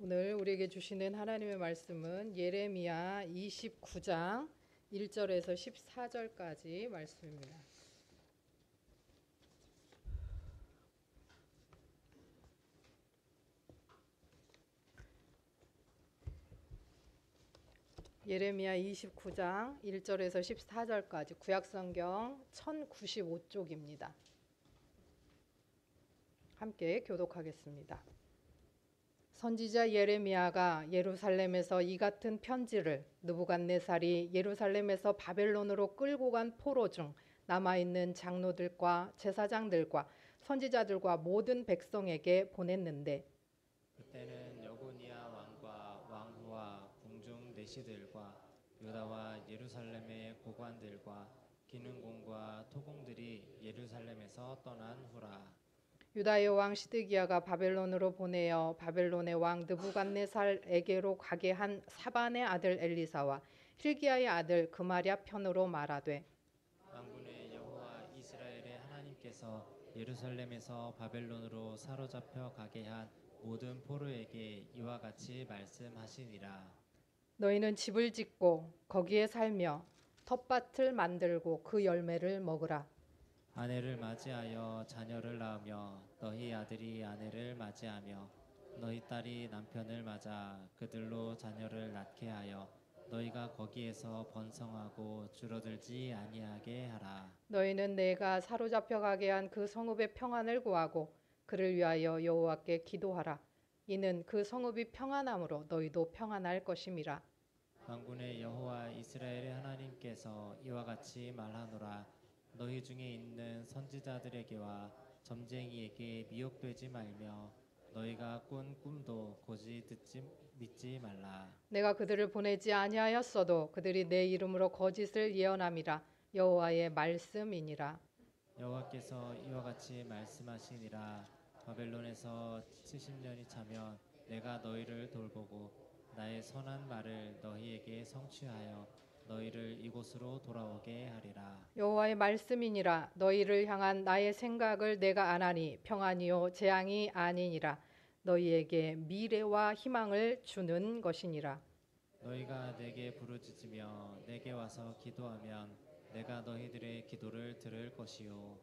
오늘 우리에게 주시는 하나님의 말씀은 예레미야 29장 1절에서 14절까지 말씀입니다. 예레미야 29장 1절에서 14절까지 구약성경 1095쪽입니다. 함께 교독하겠습니다. 선지자 예레미야가 예루살렘에서 이 같은 편지를 느부갓네살이 예루살렘에서 바벨론으로 끌고 간 포로 중 남아있는 장로들과 제사장들과 선지자들과 모든 백성에게 보냈는데, 그때는 여고니아 왕과 왕후와 궁중 내시들과 유다와 예루살렘의 고관들과 기능공과 토공들이 예루살렘에서 떠난 후라. 유다의 왕 시드기야가 바벨론으로 보내어 바벨론의 왕 느부갓네살에게로 가게 한 사반의 아들 엘리사와 힐기야의 아들 그마랴 편으로 말하되, 만군의 여호와 이스라엘의 하나님께서 예루살렘에서 바벨론으로 사로잡혀 가게 한 모든 포로에게 이와 같이 말씀하시니라. 너희는 집을 짓고 거기에 살며 텃밭을 만들고 그 열매를 먹으라. 아내를 맞이하여 자녀를 낳으며 너희 아들이 아내를 맞이하며 너희 딸이 남편을 맞아 그들로 자녀를 낳게 하여 너희가 거기에서 번성하고 줄어들지 아니하게 하라. 너희는 내가 사로잡혀 가게 한 그 성읍의 평안을 구하고 그를 위하여 여호와께 기도하라. 이는 그 성읍이 평안함으로 너희도 평안할 것임이라. 만군의 여호와 이스라엘의 하나님께서 이와 같이 말하노라. 너희 중에 있는 선지자들에게와 점쟁이에게 미혹되지 말며 너희가 꾼 꿈도 고지 믿지 말라. 내가 그들을 보내지 아니하였어도 그들이 내 이름으로 거짓을 예언함이라. 여호와의 말씀이니라. 여호와께서 이와 같이 말씀하시니라. 바벨론에서 70년이 차면 내가 너희를 돌보고 나의 선한 말을 너희에게 성취하여 너희를 이곳으로 돌아오게 하리라. 여호와의 말씀이니라. 너희를 향한 나의 생각을 내가 아나니 평안이요 재앙이 아니니라. 너희에게 미래와 희망을 주는 것이니라. 너희가 내게 부르짖으며 내게 와서 기도하면 내가 너희들의 기도를 들을 것이요.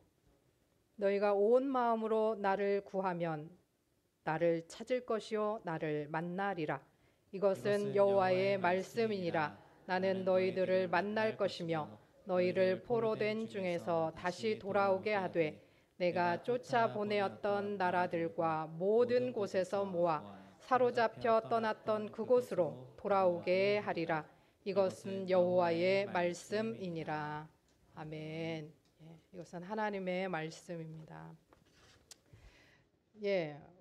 너희가 온 마음으로 나를 구하면 나를 찾을 것이요 나를 만나리라. 이것은 여호와의 말씀이니라. 나는 너희들을 만날 것이며 너희를 포로된 중에서 다시 돌아오게 하되 내가 쫓아 보내었던 나라들과 모든 곳에서 모아 사로잡혀 떠났던 그곳으로 돌아오게 하리라. 이것은 여호와의 말씀이니라. 아멘. 이것은 하나님의 말씀입니다.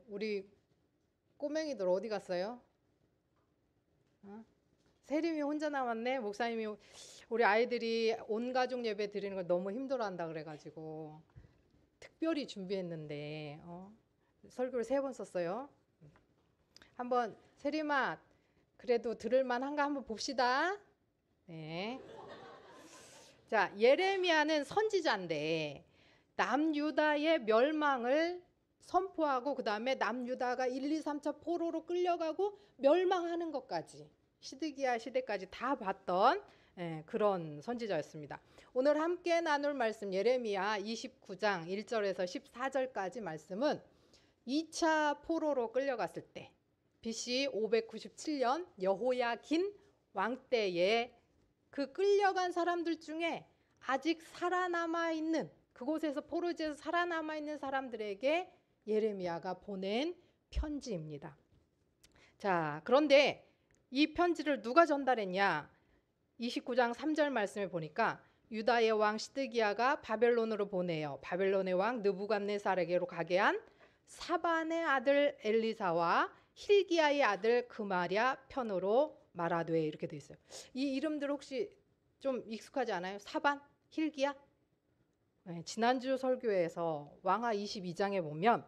우리 꼬맹이들 어디 갔어요? 세림이 혼자 남았네. 목사님이 우리 아이들이 온 가족 예배 드리는 걸 너무 힘들어한다 그래가지고 특별히 준비했는데 설교를 3번 썼어요. 한번 세림아 그래도 들을만한가 한번 봅시다. 네. 자, 예레미야는 선지자인데 남유다의 멸망을 선포하고 그 다음에 남유다가 1, 2, 3차 포로로 끌려가고 멸망하는 것까지 시드기야 시대까지 다 봤던 그런 선지자였습니다. 오늘 함께 나눌 말씀 예레미야 29장 1절에서 14절까지 말씀은 2차 포로로 끌려갔을 때 BC 597년 여호야긴 왕 때에 그 끌려간 사람들 중에 아직 살아남아 있는 그곳에서 포로지에서 살아남아 있는 사람들에게 예레미야가 보낸 편지입니다. 자, 그런데 이 편지를 누가 전달했냐? 29장 3절 말씀에 보니까 유다의 왕 시드기야가 바벨론으로 보내어 바벨론의 왕 느부갓네살에게로 가게 한 사반의 아들 엘리사와 힐기야의 아들 그마랴 편으로 말하되 이렇게 돼 있어요. 이 이름들 혹시 좀 익숙하지 않아요? 사반, 힐기야? 지난주 설교에서 왕하 22장에 보면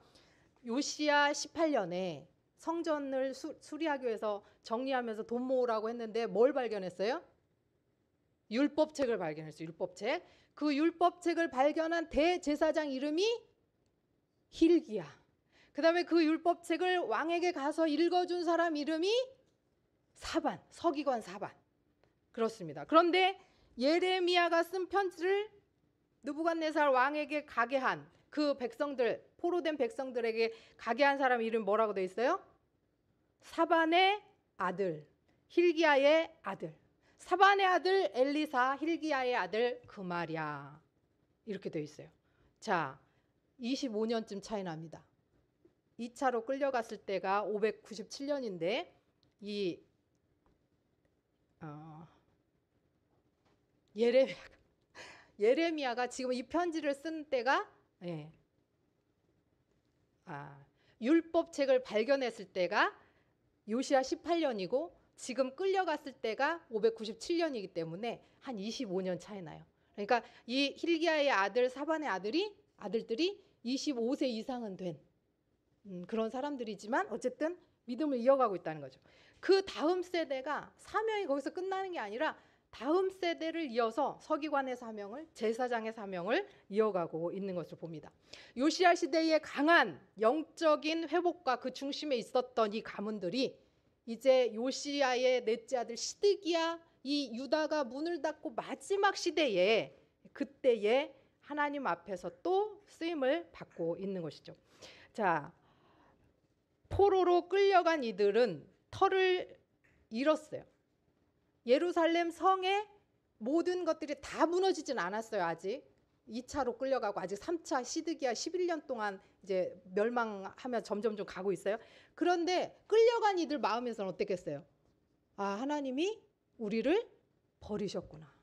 요시야 18년에 성전을 수리하기 위해서 정리하면서 돈 모으라고 했는데 뭘 발견했어요? 율법책을 발견했어요. 율법책. 그 율법책을 발견한 대제사장 이름이 힐기야. 그 다음에 그 율법책을 왕에게 가서 읽어준 사람 이름이 사반, 서기관 사반. 그렇습니다. 그런데 예레미야가 쓴 편지를 느부갓네살 왕에게 가게 한 그 백성들, 포로된 백성들에게 가게 한 사람 이름이 뭐라고 돼 있어요? 사반의 아들, hil기야의 아들. 사반의 아들 엘리사, hil기야의 아들 그말이야. 이렇게 돼 있어요. 자, 25년쯤 차이 납니다. 2차로 끌려갔을 때가 597년인데 이 예레미야가 지금 이 편지를 쓴 때가 율법책을 발견했을 때가 요시야 18년이고 지금 끌려갔을 때가 597년이기 때문에 한 25년 차이 나요. 그러니까 이 hil기야의 아들 사반의 아들들이 25세 이상은 된 그런 사람들이지만 어쨌든 믿음을 이어가고 있다는 거죠. 그 다음 세대가 사명이 거기서 끝나는 게 아니라 다음 세대를 이어서 서기관의 사명을, 제사장의 사명을 이어가고 있는 것을 봅니다. 요시야 시대의 강한 영적인 회복과 그 중심에 있었던 이 가문들이 이제 요시야의 넷째 아들 시드기야, 이 유다가 문을 닫고 마지막 시대에 그때에 하나님 앞에서 또 쓰임을 받고 있는 것이죠. 자, 포로로 끌려간 이들은 터를 잃었어요. 예루살렘 성의 모든 것들이 다 무너지진 않았어요. 아직 2차로 끌려가고 아직 3차 시드기야 11년 동안 이제 멸망하며 점점 좀 가고 있어요. 그런데 끌려간 이들 마음에서는 어땠겠어요? 아, 하나님이 우리를 버리셨구나.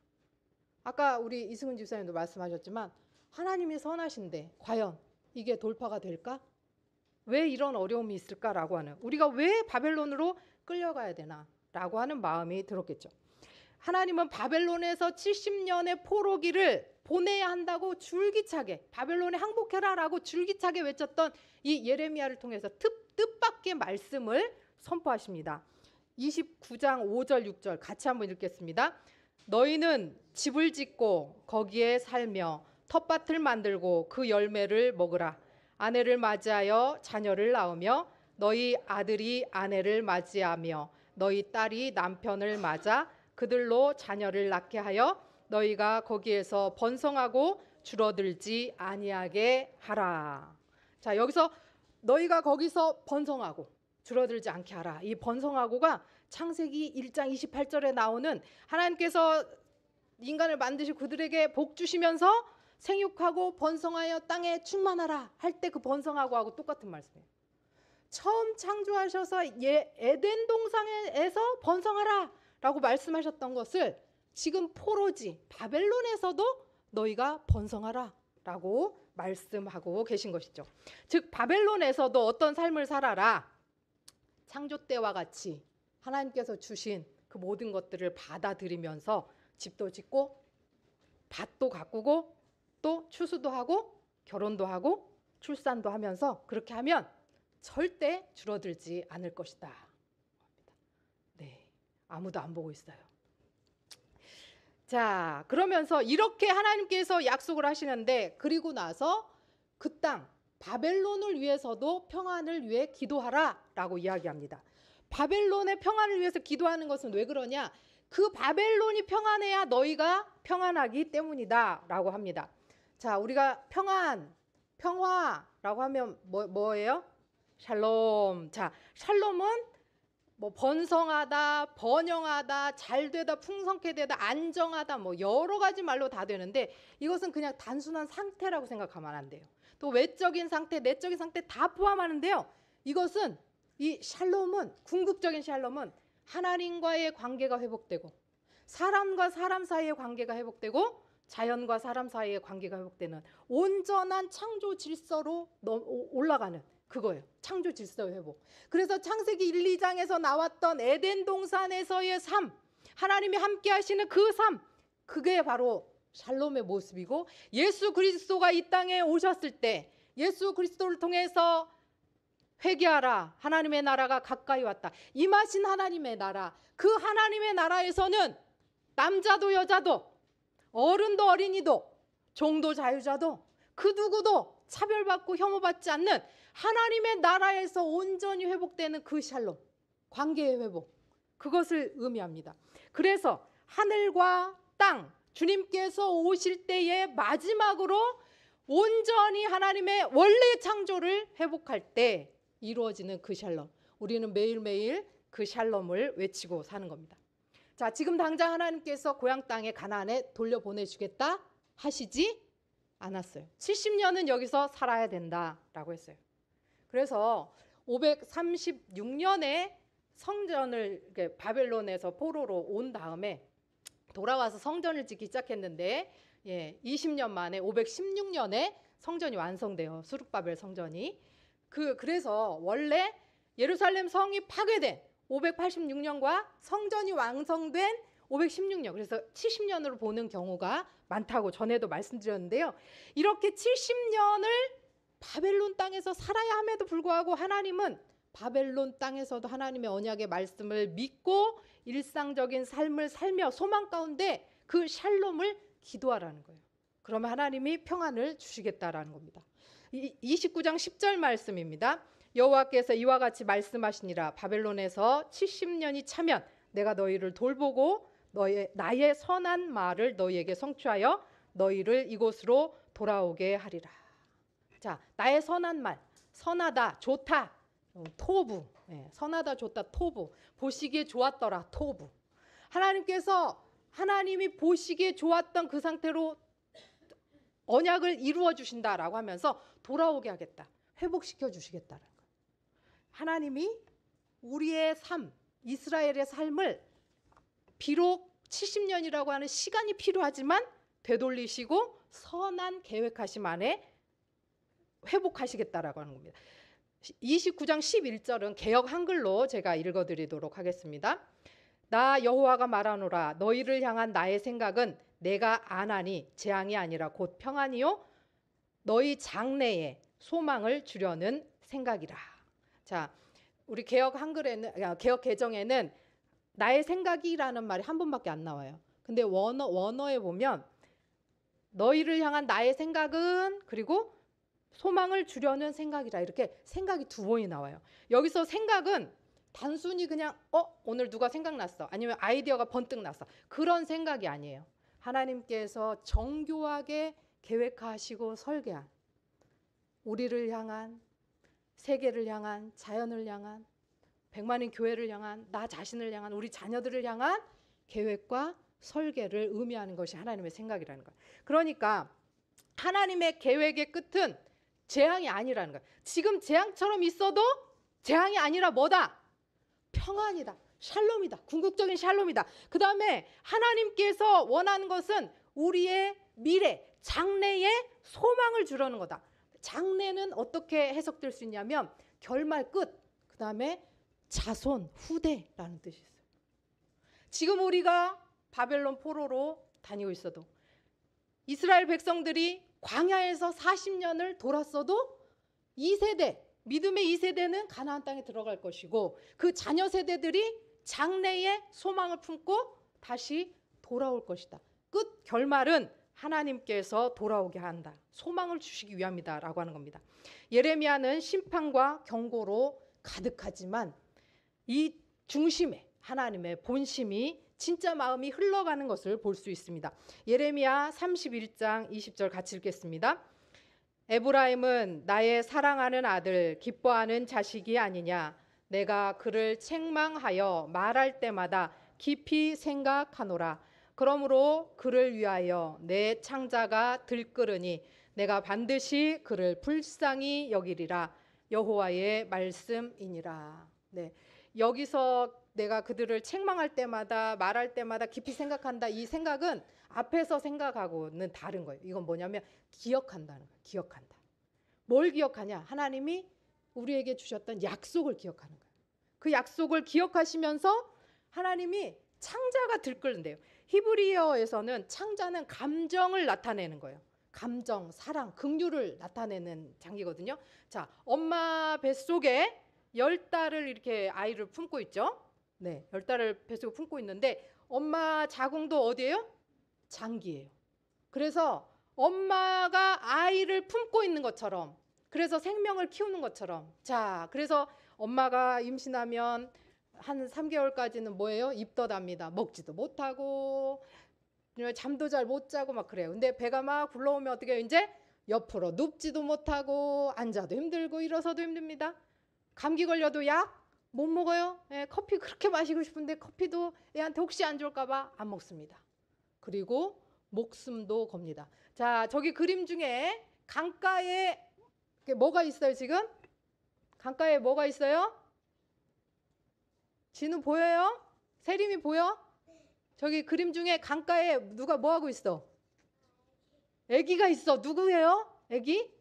아까 우리 이승훈 집사님도 말씀하셨지만 하나님이 선하신데 과연 이게 돌파가 될까? 왜 이런 어려움이 있을까라고 하는, 우리가 왜 바벨론으로 끌려가야 되나 라고 하는 마음이 들었겠죠. 하나님은 바벨론에서 70년의 포로기를 보내야 한다고 줄기차게 바벨론에 항복해라 라고 줄기차게 외쳤던 이 예레미야를 통해서 뜻밖의 말씀을 선포하십니다. 29장 5절 6절 같이 한번 읽겠습니다. 너희는 집을 짓고 거기에 살며 텃밭을 만들고 그 열매를 먹으라. 아내를 맞이하여 자녀를 낳으며 너희 아들이 아내를 맞이하며 너희 딸이 남편을 맞아 그들로 자녀를 낳게 하여 너희가 거기에서 번성하고 줄어들지 아니하게 하라. 자, 여기서 너희가 거기서 번성하고 줄어들지 않게 하라. 이 번성하고가 창세기 1장 28절에 나오는 하나님께서 인간을 만드시고 그들에게 복 주시면서 생육하고 번성하여 땅에 충만하라 할 때 그 번성하고하고 똑같은 말씀이에요. 처음 창조하셔서 에덴 동산에서 번성하라 라고 말씀하셨던 것을 지금 포로지 바벨론에서도 너희가 번성하라 라고 말씀하고 계신 것이죠. 즉 바벨론에서도 어떤 삶을 살아라, 창조 때와 같이 하나님께서 주신 그 모든 것들을 받아들이면서 집도 짓고 밭도 가꾸고 또 추수도 하고 결혼도 하고 출산도 하면서 그렇게 하면 절대 줄어들지 않을 것이다. 네, 아무도 안 보고 있어요. 자, 그러면서 이렇게 하나님께서 약속을 하시는데 그리고 나서 그 땅 바벨론을 위해서도 평안을 위해 기도하라 라고 이야기합니다. 바벨론의 평안을 위해서 기도하는 것은 왜 그러냐? 그 바벨론이 평안해야 너희가 평안하기 때문이다 라고 합니다. 자, 우리가 평안, 평화라고 하면 뭐예요? 샬롬. 자, 샬롬은 뭐 번성하다, 번영하다, 잘되다, 풍성케 되다, 안정하다, 뭐 여러 가지 말로 다 되는데 이것은 그냥 단순한 상태라고 생각하면 안 돼요. 또 외적인 상태, 내적인 상태 다 포함하는데요. 이것은 이 샬롬은, 궁극적인 샬롬은 하나님과의 관계가 회복되고 사람과 사람 사이의 관계가 회복되고 자연과 사람 사이의 관계가 회복되는 온전한 창조 질서로 올라가는 그거예요. 창조 질서의 회복. 그래서 창세기 1, 2장에서 나왔던 에덴 동산에서의 삶, 하나님이 함께 하시는 그 삶, 그게 바로 샬롬의 모습이고 예수 그리스도가 이 땅에 오셨을 때 예수 그리스도를 통해서 회개하라, 하나님의 나라가 가까이 왔다. 임하신 하나님의 나라, 그 하나님의 나라에서는 남자도 여자도 어른도 어린이도 종도 자유자도 그 누구도 차별받고 혐오받지 않는 하나님의 나라에서 온전히 회복되는 그 샬롬, 관계의 회복, 그것을 의미합니다. 그래서 하늘과 땅, 주님께서 오실 때에 마지막으로 온전히 하나님의 원래 창조를 회복할 때 이루어지는 그 샬롬, 우리는 매일매일 그 샬롬을 외치고 사는 겁니다. 자, 지금 당장 하나님께서 고향 땅에 가나안에 돌려보내주겠다 하시지 않았어요. 70년은 여기서 살아야 된다라고 했어요. 그래서 536년에 성전을 바벨론에서 포로로 온 다음에 돌아와서 성전을 짓기 시작했는데 20년 만에 516년에 성전이 완성돼요. 수룹바벨 성전이. 그래서 원래 예루살렘 성이 파괴된 586년과 성전이 완성된 516년, 그래서 70년으로 보는 경우가 많다고 전에도 말씀드렸는데요. 이렇게 70년을 바벨론 땅에서 살아야 함에도 불구하고 하나님은 바벨론 땅에서도 하나님의 언약의 말씀을 믿고 일상적인 삶을 살며 소망 가운데 그 샬롬을 기도하라는 거예요. 그러면 하나님이 평안을 주시겠다라는 겁니다. 29장 10절 말씀입니다. 여호와께서 이와 같이 말씀하시니라. 바벨론에서 70년이 차면 내가 너희를 돌보고 나의 선한 말을 너희에게 성취하여 너희를 이곳으로 돌아오게 하리라. 자, 나의 선한 말, 선하다, 좋다, 토부, 선하다, 좋다, 토부, 보시기에 좋았더라, 토부. 하나님이 보시기에 좋았던 그 상태로 언약을 이루어 주신다라고 하면서 돌아오게 하겠다, 회복시켜 주시겠다라는 거예요. 하나님이 우리의 삶, 이스라엘의 삶을 비록 70년이라고 하는 시간이 필요하지만 되돌리시고 선한 계획하심 안에 회복하시겠다라고 하는 겁니다. 29장 11절은 개역 한글로 제가 읽어드리도록 하겠습니다. 나 여호와가 말하노라. 너희를 향한 나의 생각은 내가 안하니 재앙이 아니라 곧 평안이요 너희 장래에 소망을 주려는 생각이라. 자, 우리 개역 개정에는 나의 생각이라는 말이 한 번밖에 안 나와요. 근데 원어에 보면 너희를 향한 나의 생각은 그리고 소망을 주려는 생각이라, 이렇게 생각이 두 번이 나와요. 여기서 생각은 단순히 그냥 오늘 누가 생각났어, 아니면 아이디어가 번뜩 났어, 그런 생각이 아니에요. 하나님께서 정교하게 계획하시고 설계한 우리를 향한, 세계를 향한, 자연을 향한, 100만인 교회를 향한, 나 자신을 향한, 우리 자녀들을 향한 계획과 설계를 의미하는 것이 하나님의 생각이라는 거예요. 그러니까 하나님의 계획의 끝은 재앙이 아니라는 거예요. 지금 재앙처럼 있어도 재앙이 아니라 뭐다? 평안이다, 샬롬이다, 궁극적인 샬롬이다. 그 다음에 하나님께서 원하는 것은 우리의 미래, 장래에 소망을 주려는 거다. 장래는 어떻게 해석될 수 있냐면 결말 끝, 그 다음에 자손, 후대라는 뜻이 있어요. 지금 우리가 바벨론 포로로 다니고 있어도, 이스라엘 백성들이 광야에서 40년을 돌았어도 2세대, 믿음의 2세대는 가나안 땅에 들어갈 것이고 그 자녀 세대들이 장래에 소망을 품고 다시 돌아올 것이다. 끝 결말은 하나님께서 돌아오게 한다, 소망을 주시기 위함이다 라고 하는 겁니다. 예레미야는 심판과 경고로 가득하지만 이 중심에 하나님의 본심이, 진짜 마음이 흘러가는 것을 볼 수 있습니다. 예레미야 31장 20절 같이 읽겠습니다. 에브라임은 나의 사랑하는 아들, 기뻐하는 자식이 아니냐. 내가 그를 책망하여 말할 때마다 깊이 생각하노라. 그러므로 그를 위하여 내 창자가 들끓으니 내가 반드시 그를 불쌍히 여기리라. 여호와의 말씀이니라. 네, 여기서 내가 그들을 책망할 때마다 말할 때마다 깊이 생각한다, 이 생각은 앞에서 생각하고는 다른 거예요. 이건 뭐냐면 기억한다는 거예요. 기억한다. 뭘 기억하냐? 하나님이 우리에게 주셨던 약속을 기억하는 거예요. 그 약속을 기억하시면서 하나님이 창자가 들끓는데요. 히브리어에서는 창자는 감정을 나타내는 거예요. 감정, 사랑, 긍휼을 나타내는 장기거든요. 자, 엄마 뱃속에 10달을 이렇게 아이를 품고 있죠. 네, 10달을 뱃속에 품고 있는데 엄마 자궁도 어디예요? 장기예요. 그래서 엄마가 아이를 품고 있는 것처럼, 그래서 생명을 키우는 것처럼. 자, 그래서 엄마가 임신하면 한 3개월까지는 뭐예요? 입덧합니다. 먹지도 못하고 잠도 잘 못 자고 막 그래요. 근데 배가 막 굴러오면 어떻게 해요? 이제 옆으로 눕지도 못하고 앉아도 힘들고 일어서도 힘듭니다. 감기 걸려도 약 못 먹어요. 예, 커피 그렇게 마시고 싶은데 커피도 애한테 혹시 안 좋을까 봐 안 먹습니다. 그리고 목숨도 겁니다. 자, 저기 그림 중에 강가에 뭐가 있어요 지금? 강가에 뭐가 있어요? 진우 보여요? 세림이 보여? 저기 그림 중에 강가에 누가 뭐 하고 있어? 애기가 있어. 누구예요? 애기?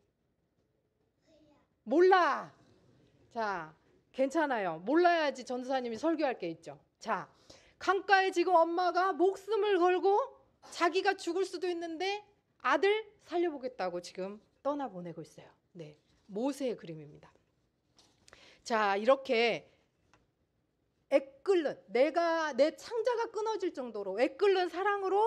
몰라. 자, 괜찮아요. 몰라야지 전도사님이 설교할 게 있죠. 자, 강가에 지금 엄마가 목숨을 걸고 자기가 죽을 수도 있는데 아들 살려보겠다고 지금 떠나보내고 있어요. 네, 모세의 그림입니다. 자, 이렇게 애끓는, 내가 내 창자가 끊어질 정도로 애끓는 사랑으로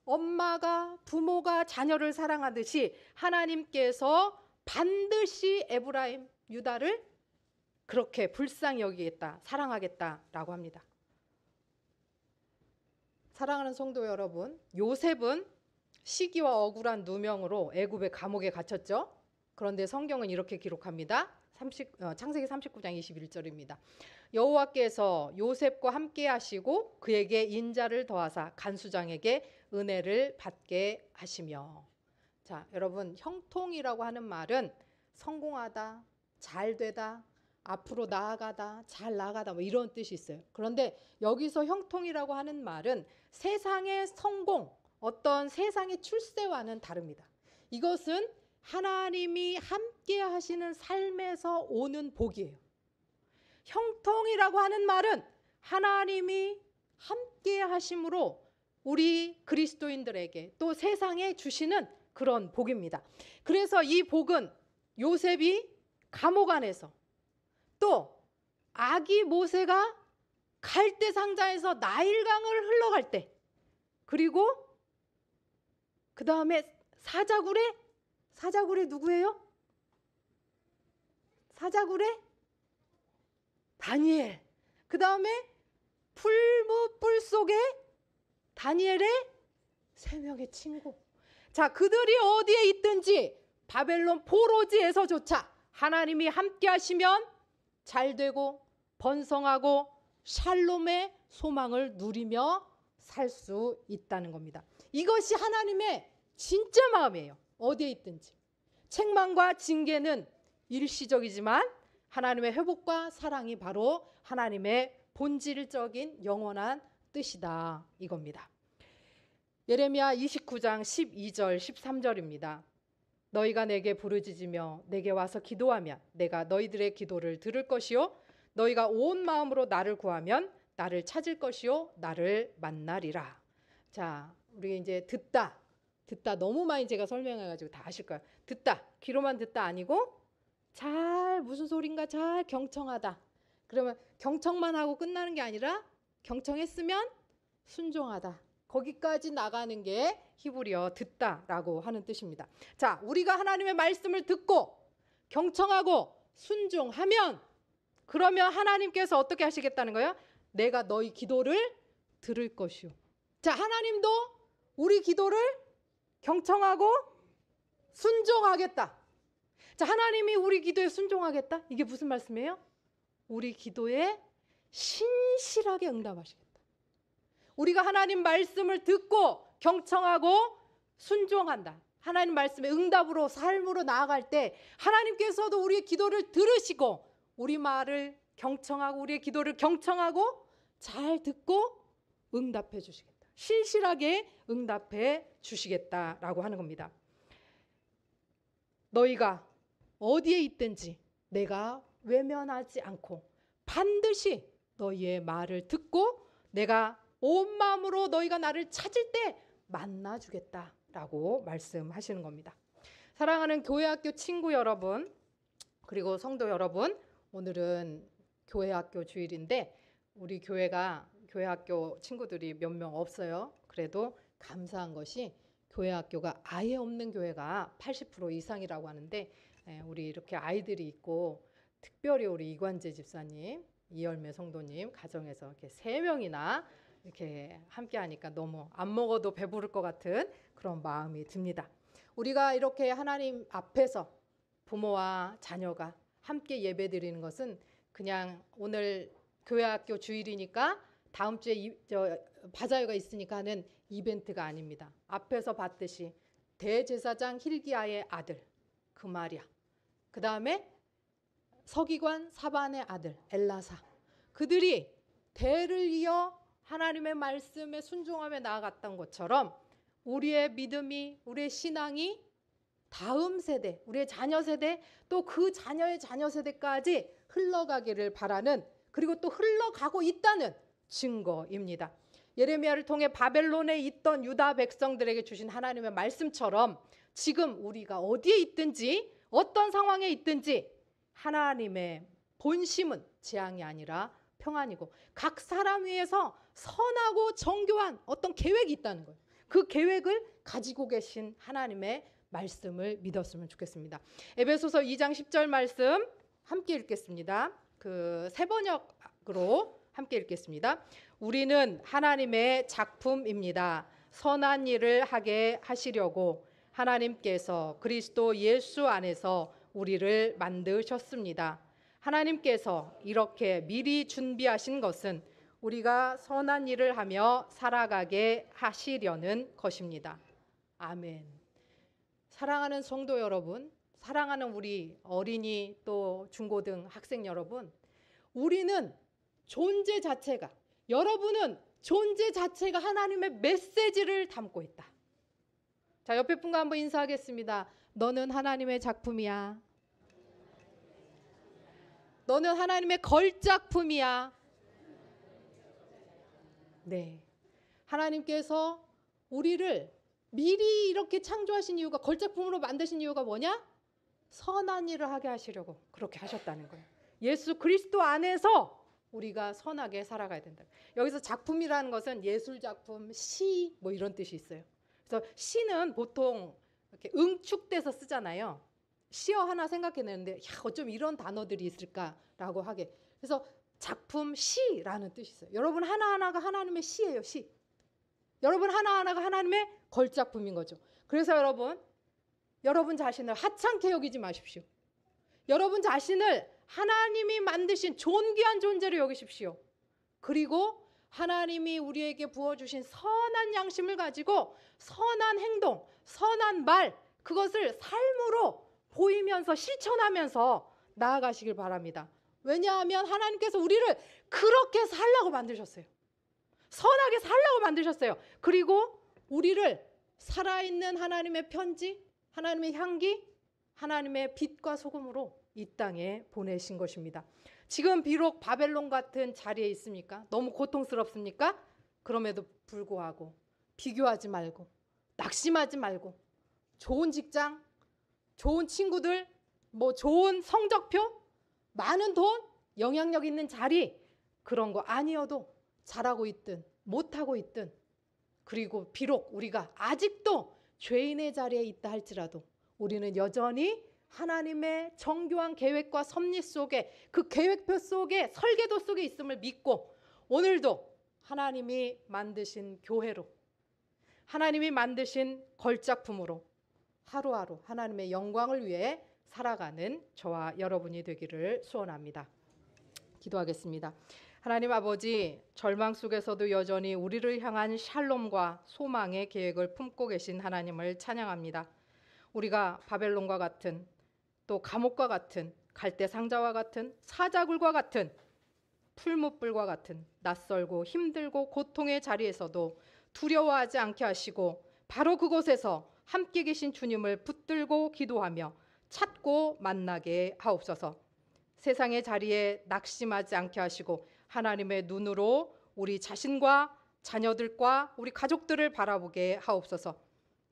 엄마가 부모가 자녀를 사랑하듯이 하나님께서 반드시 에브라임 유다를 그렇게 불쌍히 여기겠다, 사랑하겠다라고 합니다. 사랑하는 성도 여러분, 요셉은 시기와 억울한 누명으로 애굽의 감옥에 갇혔죠. 그런데 성경은 이렇게 기록합니다. 창세기 39장 21절입니다. 여호와께서 요셉과 함께 하시고 그에게 인자를 더하사 간수장에게 은혜를 받게 하시며. 자, 여러분, 형통이라고 하는 말은 성공하다, 잘되다, 앞으로 나아가다, 잘 나가다 뭐 이런 뜻이 있어요. 그런데 여기서 형통이라고 하는 말은 세상의 성공, 어떤 세상의 출세와는 다릅니다. 이것은 하나님이 함께 하시는 삶에서 오는 복이에요. 형통이라고 하는 말은 하나님이 함께 하심으로 우리 그리스도인들에게 또 세상에 주시는 그런 복입니다. 그래서 이 복은 요셉이 감옥 안에서 또 아기 모세가 갈대 상자에서 나일강을 흘러갈 때, 그리고 그 다음에 사자굴에 누구예요? 사자굴에 다니엘. 그 다음에 풀무불 속에 다니엘의 3명의 친구. 자, 그들이 어디에 있든지 바벨론 포로지에서조차 하나님이 함께 하시면 잘되고 번성하고 샬롬의 소망을 누리며 살 수 있다는 겁니다. 이것이 하나님의 진짜 마음이에요. 어디에 있든지. 책망과 징계는 일시적이지만 하나님의 회복과 사랑이 바로 하나님의 본질적인 영원한 뜻이다, 이겁니다. 예레미야 29장 12절 13절입니다. 너희가 내게 부르짖으며 내게 와서 기도하면 내가 너희들의 기도를 들을 것이요 너희가 온 마음으로 나를 구하면 나를 찾을 것이요 나를 만나리라. 자, 우리 이제 듣다 너무 많이 제가 설명해가지고 다 아실 거예요. 듣다, 귀로만 듣다 아니고 잘 무슨 소린가 잘 경청하다. 그러면 경청만 하고 끝나는 게 아니라 경청했으면 순종하다. 거기까지 나가는 게 히브리어 듣다라고 하는 뜻입니다. 자, 우리가 하나님의 말씀을 듣고 경청하고 순종하면 그러면 하나님께서 어떻게 하시겠다는 거예요? 내가 너희 기도를 들을 것이요. 자, 하나님도 우리 기도를 경청하고 순종하겠다. 자, 하나님이 우리 기도에 순종하겠다? 이게 무슨 말씀이에요? 우리 기도에 신실하게 응답하시겠다. 우리가 하나님 말씀을 듣고 경청하고 순종한다. 하나님 말씀의 응답으로 삶으로 나아갈 때 하나님께서도 우리의 기도를 들으시고 우리 말을 경청하고 우리의 기도를 경청하고 잘 듣고 응답해 주시겠다. 신실하게 응답해 주시겠다라고 하는 겁니다. 너희가 어디에 있든지 내가 외면하지 않고 반드시 너희의 말을 듣고 내가 온 마음으로 너희가 나를 찾을 때 만나주겠다라고 말씀하시는 겁니다. 사랑하는 교회학교 친구 여러분, 그리고 성도 여러분, 오늘은 교회학교 주일인데 우리 교회학교 친구들이 몇 명 없어요. 그래도 감사한 것이 교회 학교가 아예 없는 교회가 80% 이상이라고 하는데 우리 이렇게 아이들이 있고 특별히 우리 이관재 집사님, 이열매 성도님 가정에서 이렇게 3명이나 이렇게 함께 하니까 너무 안 먹어도 배부를 것 같은 그런 마음이 듭니다. 우리가 이렇게 하나님 앞에서 부모와 자녀가 함께 예배드리는 것은 그냥 오늘 교회 학교 주일이니까 다음 주에 바자회가 있으니까 하는 이벤트가 아닙니다. 앞에서 봤듯이 대제사장 hil기야의 아들 그마랴, 그 다음에 서기관 사반의 아들 엘라사, 그들이 대를 이어 하나님의 말씀에 순종하며 나아갔던 것처럼 우리의 믿음이, 우리의 신앙이 다음 세대, 우리의 자녀 세대, 또 그 자녀의 자녀 세대까지 흘러가기를 바라는, 그리고 또 흘러가고 있다는 증거입니다. 예레미야를 통해 바벨론에 있던 유다 백성들에게 주신 하나님의 말씀처럼 지금 우리가 어디에 있든지 어떤 상황에 있든지 하나님의 본심은 재앙이 아니라 평안이고 각 사람 위해서 선하고 정교한 어떤 계획이 있다는 거예요. 그 계획을 가지고 계신 하나님의 말씀을 믿었으면 좋겠습니다. 에베소서 2장 10절 말씀 함께 읽겠습니다. 그 새 번역으로 함께 읽겠습니다. 우리는 하나님의 작품입니다. 선한 일을 하게 하시려고 하나님께서 그리스도 예수 안에서 우리를 만드셨습니다. 하나님께서 이렇게 미리 준비하신 것은 우리가 선한 일을 하며 살아가게 하시려는 것입니다. 아멘. 사랑하는 성도 여러분, 사랑하는 우리 어린이 또 중고등 학생 여러분, 우리는 존재 자체가, 여러분은 존재 자체가 하나님의 메시지를 담고 있다. 자, 옆에 분과 한번 인사하겠습니다. 너는 하나님의 작품이야. 너는 하나님의 걸작품이야. 네, 하나님께서 우리를 미리 이렇게 창조하신 이유가, 걸작품으로 만드신 이유가 뭐냐? 선한 일을 하게 하시려고 그렇게 하셨다는 거예요. 예수 그리스도 안에서 우리가 선하게 살아가야 된다. 여기서 작품이라는 것은 예술작품, 시 뭐 이런 뜻이 있어요. 그래서 시는 보통 이렇게 응축돼서 쓰잖아요. 시어 하나 생각해내는데 어쩜 이런 단어들이 있을까라고 하게. 그래서 작품, 시라는 뜻이 있어요. 여러분 하나하나가 하나님의 시예요. 시. 여러분 하나하나가 하나님의 걸작품인 거죠. 그래서 여러분 자신을 하찮게 여기지 마십시오. 여러분 자신을 하나님이 만드신 존귀한 존재로 여기십시오. 그리고 하나님이 우리에게 부어주신 선한 양심을 가지고 선한 행동, 선한 말, 그것을 삶으로 보이면서 실천하면서 나아가시길 바랍니다. 왜냐하면 하나님께서 우리를 그렇게 살라고 만드셨어요. 선하게 살라고 만드셨어요. 그리고 우리를 살아있는 하나님의 편지, 하나님의 향기, 하나님의 빛과 소금으로 이 땅에 보내신 것입니다. 지금 비록 바벨론 같은 자리에 있습니까? 너무 고통스럽습니까? 그럼에도 불구하고 비교하지 말고 낙심하지 말고 좋은 직장, 좋은 친구들, 뭐 좋은 성적표, 많은 돈, 영향력 있는 자리, 그런 거 아니어도 잘하고 있든 못하고 있든, 그리고 비록 우리가 아직도 죄인의 자리에 있다 할지라도 우리는 여전히 하나님의 정교한 계획과 섭리 속에, 그 계획표 속에, 설계도 속에 있음을 믿고 오늘도 하나님이 만드신 교회로, 하나님이 만드신 걸작품으로 하루하루 하나님의 영광을 위해 살아가는 저와 여러분이 되기를 소원합니다. 기도하겠습니다. 하나님 아버지, 절망 속에서도 여전히 우리를 향한 샬롬과 소망의 계획을 품고 계신 하나님을 찬양합니다. 우리가 바벨론과 같은, 또 감옥과 같은, 갈대 상자와 같은, 사자굴과 같은, 풀무불과 같은 낯설고 힘들고 고통의 자리에서도 두려워하지 않게 하시고 바로 그곳에서 함께 계신 주님을 붙들고 기도하며 찾고 만나게 하옵소서. 세상의 자리에 낙심하지 않게 하시고 하나님의 눈으로 우리 자신과 자녀들과 우리 가족들을 바라보게 하옵소서.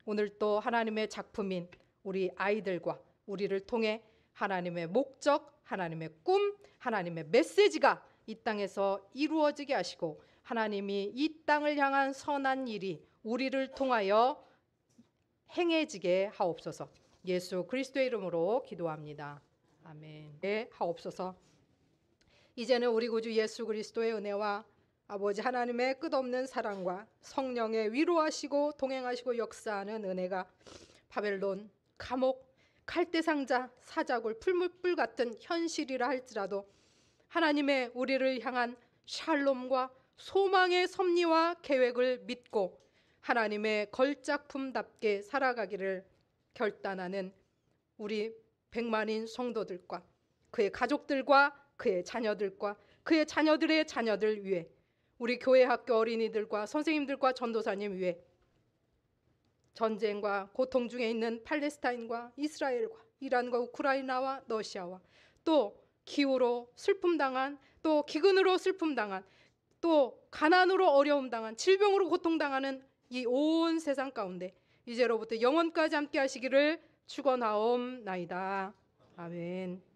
오늘 또 하나님의 작품인 우리 아이들과 우리를 통해 하나님의 목적, 하나님의 꿈, 하나님의 메시지가 이 땅에서 이루어지게 하시고 하나님이 이 땅을 향한 선한 일이 우리를 통하여 행해지게 하옵소서. 예수 그리스도의 이름으로 기도합니다. 아멘. 네, 하옵소서. 이제는 우리 구주 예수 그리스도의 은혜와 아버지 하나님의 끝없는 사랑과 성령의 위로하시고 동행하시고 역사하는 은혜가 바벨론, 감옥, 칼대상자, 사자굴, 풀물불 같은 현실이라 할지라도 하나님의 우리를 향한 샬롬과 소망의 섭리와 계획을 믿고 하나님의 걸작품답게 살아가기를 결단하는 우리 백만인 성도들과 그의 가족들과 그의 자녀들과 그의 자녀들의 자녀들 위해 우리 교회 학교 어린이들과 선생님들과 전도사님 위해 전쟁과 고통 중에 있는 팔레스타인과 이스라엘과 이란과 우크라이나와 러시아와 또 기후로 슬픔당한 또 기근으로 슬픔당한 또 가난으로 어려움당한 질병으로 고통당하는 이 온 세상 가운데 이제로부터 영원까지 함께 하시기를 축원하옵나이다. 아멘.